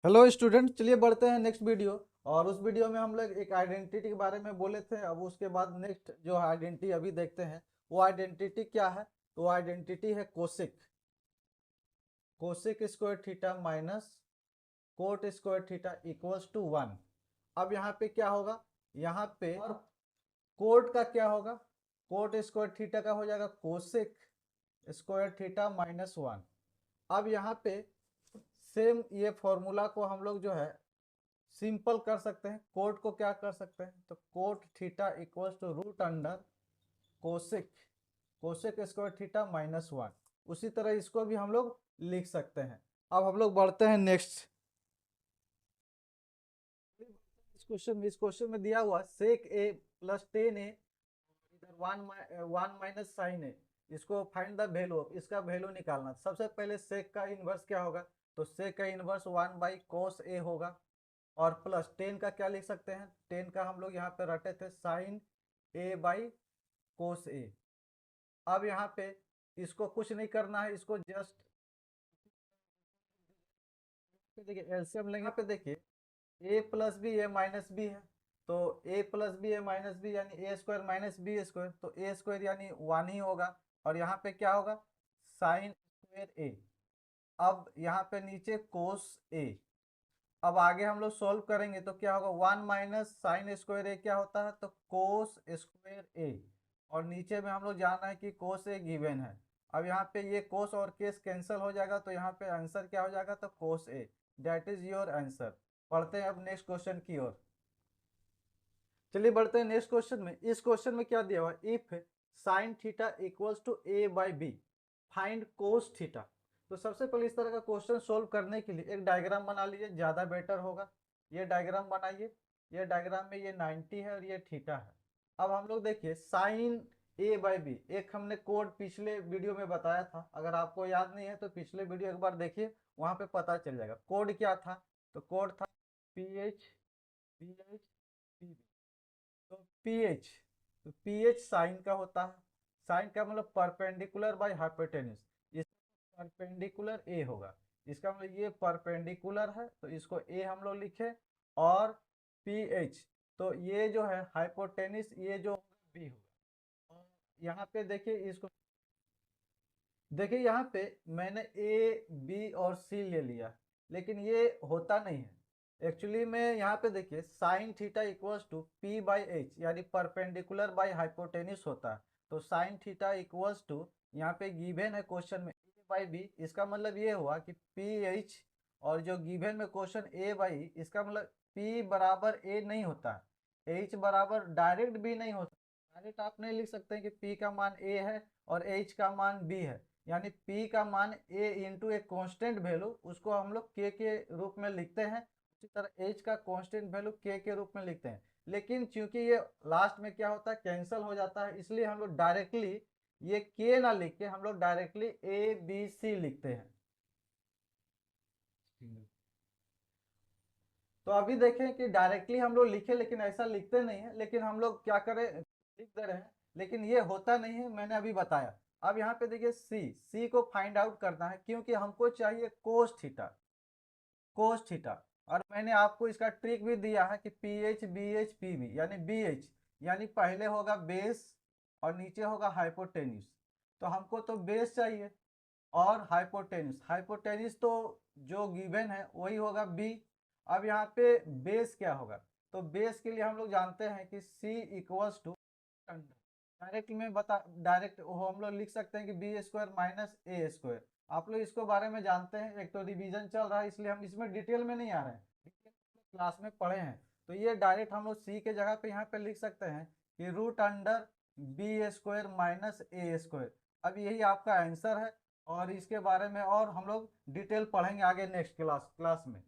Hello student, चलिए बढ़ते हैं नेक्स्ट वीडियो। और उस वीडियो में हम लोग एक आइडेंटिटी के बारे में बोले थे। अब उसके बाद नेक्स्ट जो आइडेंटिटी अभी देखते हैं वो आइडेंटिटी क्या है। तो वो आइडेंटिटी है cosec. Cosec square theta minus cot square theta equals to 1। अब यहाँ पे क्या होगा, यहाँ पे और कोट का क्या होगा, कोट स्क्वायर थीटा का हो जाएगा कोसेक स्क्वायर थीटा माइनस 1। अब यहाँ पे सेम ये फॉर्मूला को हम लोग जो है सिंपल कर सकते हैं। कोट को क्या कर सकते हैं, तो cot theta equals to root under cosec cosec square theta minus 1। उसी तरह इसको भी हम लोग लिख सकते हैं। अब हम लोग बढ़ते हैं नेक्स्ट इस क्वेश्चन में दिया हुआ सेक ए प्लस 10 ए इधर 1 माइनस साइन ए, इसको फाइंड द वैल्यू ऑफ, इसका वैल्यू निकालना। सबसे पहले सेक का इनवर्स क्या होगा, तो सेक का इनवर्स 1 बाई कोस ए होगा। और प्लस 10 का क्या लिख सकते हैं, 10 का हम लोग यहाँ पे रटे थे साइन ए बाई कोस ए। अब यहाँ पे इसको कुछ नहीं करना है, इसको जस्ट देखिए एलसीएम लेंगे पे देखिए ए प्लस बी ए माइनस बी है, तो ए प्लस बी ए माइनस बी यानी ए स्क्वायर माइनस बी स्क्वायर, तो ए स्क्वायर यानी 1 ही होगा। और यहाँ पे क्या होगा, साइन स्क्वायर ए। अब यहाँ पे नीचे कोस ए। अब आगे हम लोग सोल्व करेंगे तो क्या होगा, 1 माइनस साइन स्क्वायर ए क्या होता है, तो कोस स्क्वायर ए। और नीचे में हम लोग जाना है कि कोस ए गिवन है। अब यहाँ पे ये कोस और केस कैंसिल हो जाएगा, तो यहाँ पे आंसर क्या हो जाएगा, तो cos A. That is your answer. पढ़ते हैं अब नेक्स्ट क्वेश्चन की ओर। चलिए बढ़ते हैं नेक्स्ट क्वेश्चन में। इस क्वेश्चन में क्या दिया हुआ है, if sine theta equals to a by b find cos theta. तो सबसे पहले इस तरह का क्वेश्चन सोल्व करने के लिए एक डायग्राम बना लीजिए, ज़्यादा बेटर होगा। ये डायग्राम बनाइए। ये डायग्राम में ये 90 है और ये थीटा है। अब हम लोग देखिए साइन ए बाई बी, एक हमने कोड पिछले वीडियो में बताया था। अगर आपको याद नहीं है तो पिछले वीडियो एक बार देखिए, वहाँ पे पता चल जाएगा कोड क्या था। तो कोड था P H P H P B. तो पी एच, तो पी एच साइन का होता है। साइन का मतलब परपेंडिकुलर बाय हाइपोटेन्यूज, इस परपेंडिकुलर ए होगा। इसका मतलब ये परपेंडिकुलर है तो इसको ए हम लोग लिखे। और पी एच, तो ये जो है हाइपोटेनिस, ये जो बी होगा। और यहाँ पे देखिए इसको, देखिए यहाँ पे मैंने ए बी और सी ले लिया, लेकिन ये होता नहीं है एक्चुअली में। यहाँ पे देखिए sine theta equals to P by H यानी परपेंडिकुलर बाई हाइपोटेनिस होता है। तो साइन थीटा इक्वल्स टू, यहाँ पे गिवन है क्वेश्चन में ए बाई बी, इसका मतलब ये हुआ कि पी एच। और जो गिवन में क्वेश्चन ए बाई, इसका मतलब पी बराबर ए नहीं होता है, एच बराबर डायरेक्ट बी नहीं होता। डायरेक्ट आप नहीं लिख सकते कि पी का मान ए है और एच का मान बी है। यानी p का मान a इंटू एक कॉन्स्टेंट वैल्यू, उसको हम लोग k के रूप में लिखते हैं। उसी तरह h का कॉन्स्टेंट वैल्यू k के रूप में लिखते हैं। लेकिन चूंकि ये लास्ट में क्या होता है, कैंसिल हो जाता है, इसलिए हम लोग डायरेक्टली ये k ना लिख के हम लोग डायरेक्टली a b c लिखते हैं। तो अभी देखें कि डायरेक्टली हम लोग लिखे, लेकिन ऐसा लिखते नहीं है, लेकिन हम लोग क्या करें, लिख दे रहे हैं, लेकिन ये होता नहीं है, मैंने अभी बताया। अब यहाँ पे देखिए सी को फाइंड आउट करना है, क्योंकि हमको चाहिए कोस थीटा। Cos theta. और मैंने आपको इसका ट्रिक भी दिया है कि P H B H P B, यानी बी एच यानी पहले होगा बेस और नीचे होगा हाइपोटेन्यूस। तो हमको तो बेस चाहिए और हाइपोटेन्यूस, हाइपोटेन्यूस तो जो गिवन है वही होगा बी। अब यहाँ पे बेस क्या होगा, तो बेस के लिए हम लोग जानते हैं कि C इक्वल्स टू, डायरेक्ट में बता, डायरेक्ट हम लोग लिख सकते हैं कि B square minus a square. आप लोग इसको बारे में जानते हैं, एक तो रिवीजन चल रहा है इसलिए हम इसमें डिटेल में नहीं आ रहे हैं, क्लास में पढ़े हैं। तो ये डायरेक्ट हम लोग सी के जगह पे यहाँ पे लिख सकते हैं कि root under b square minus a square. अब यही आपका आंसर है। और इसके बारे में और हम लोग डिटेल पढ़ेंगे आगे नेक्स्ट क्लास में।